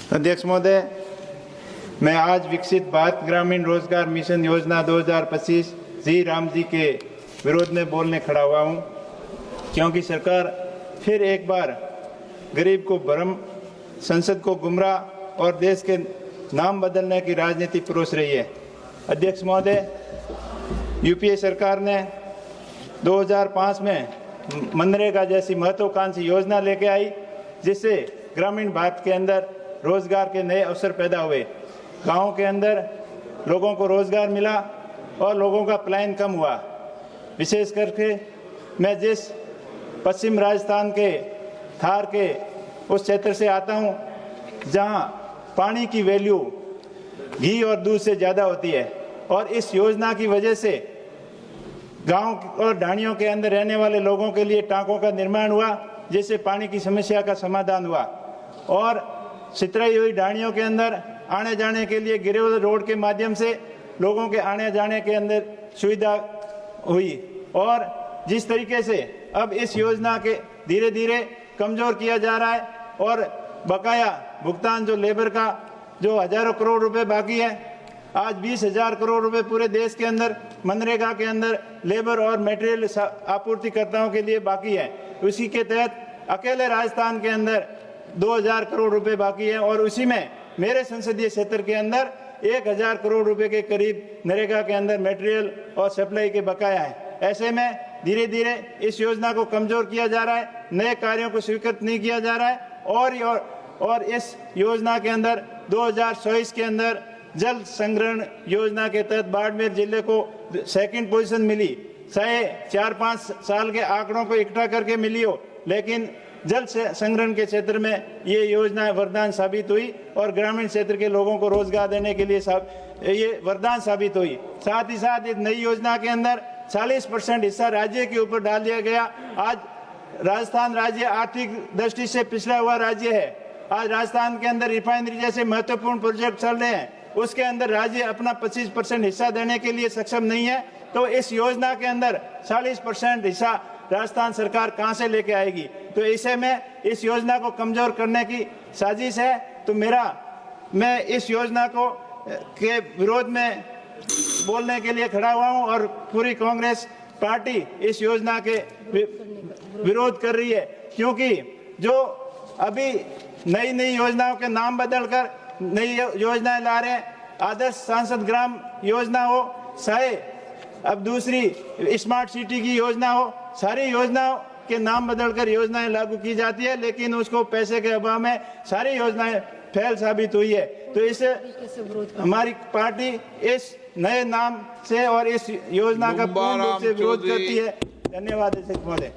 अध्यक्ष महोदय, मैं आज विकसित भारत ग्रामीण रोजगार मिशन योजना 2025 जी राम जी के विरोध में बोलने खड़ा हुआ हूं, क्योंकि सरकार फिर एक बार गरीब को भ्रम, संसद को गुमराह और देश के नाम बदलने की राजनीति परोस रही है। अध्यक्ष महोदय, यूपीए सरकार ने 2005 में मनरेगा जैसी महत्वाकांक्षी योजना लेके आई, जिससे ग्रामीण भारत के अंदर रोजगार के नए अवसर पैदा हुए। गांव के अंदर लोगों को रोजगार मिला और लोगों का पलायन कम हुआ। विशेष करके मैं जिस पश्चिम राजस्थान के थार के उस क्षेत्र से आता हूं, जहां पानी की वैल्यू घी और दूध से ज़्यादा होती है, और इस योजना की वजह से गांव और ढाणियों के अंदर रहने वाले लोगों के लिए टांकों का निर्माण हुआ, जिससे पानी की समस्या का समाधान हुआ। और सितराई हुई ढाणियों के अंदर आने जाने के लिए गिरिवल रोड के माध्यम से लोगों के आने जाने के अंदर सुविधा हुई। और जिस तरीके से अब इस योजना के धीरे धीरे कमजोर किया जा रहा है, और बकाया भुगतान जो लेबर का जो हजारों करोड़ रुपए बाकी है, आज 20,000 करोड़ रुपए पूरे देश के अंदर मनरेगा के अंदर लेबर और मटेरियल आपूर्तिकर्ताओं के लिए बाकी है। उसी के तहत अकेले राजस्थान के अंदर 2,000 करोड़ रुपए बाकी है, और उसी में मेरे संसदीय क्षेत्र के अंदर 1,000 करोड़ रुपए के करीब नरेगा के अंदर मटेरियल और सप्लाई के बकाया है। ऐसे में धीरे धीरे इस योजना को कमजोर किया जा रहा है, नए कार्यों को स्वीकृत नहीं किया जा रहा है। और इस योजना के अंदर 2024 के अंदर जल संग्रहण योजना के तहत बाड़मेर जिले को 2nd पोजीशन मिली। चाहे 4-5 साल के आंकड़ों को इकट्ठा करके मिली हो, लेकिन जल संग्रहण के क्षेत्र में ये योजना वरदान साबित हुई और ग्रामीण क्षेत्र के लोगों को रोजगार देने के लिए ये वरदान साबित हुई। साथ ही साथ इस नई योजना के अंदर 40% हिस्सा राज्य के ऊपर डाल दिया गया। आज राजस्थान राज्य आर्थिक दृष्टि से पिछड़ा हुआ राज्य है। आज राजस्थान के अंदर रिफाइनरी जैसे महत्वपूर्ण प्रोजेक्ट चल रहे हैं, उसके अंदर राज्य अपना 25% हिस्सा देने के लिए सक्षम नहीं है। तो इस योजना के अंदर 40% हिस्सा राजस्थान सरकार कहां से लेके आएगी? तो ऐसे में इस योजना को कमजोर करने की साजिश है। तो मैं इस योजना को के विरोध में बोलने के लिए खड़ा हुआ हूं, और पूरी कांग्रेस पार्टी इस योजना के विरोध कर रही है, क्योंकि जो अभी नई नई योजनाओं के नाम बदलकर नई योजनाएं ला रहे हैं, आदर्श सांसद ग्राम योजना हो, चाहे अब दूसरी स्मार्ट सिटी की योजना हो, सारी योजनाओं के नाम बदलकर योजनाएं लागू की जाती है, लेकिन उसको पैसे के अभाव में सारी योजनाएं फेल साबित हुई है। तो इसे हमारी पार्टी इस नए नाम से और इस योजना का पूर्ण रूप से विरोध करती है। धन्यवाद अध्यक्ष महोदय।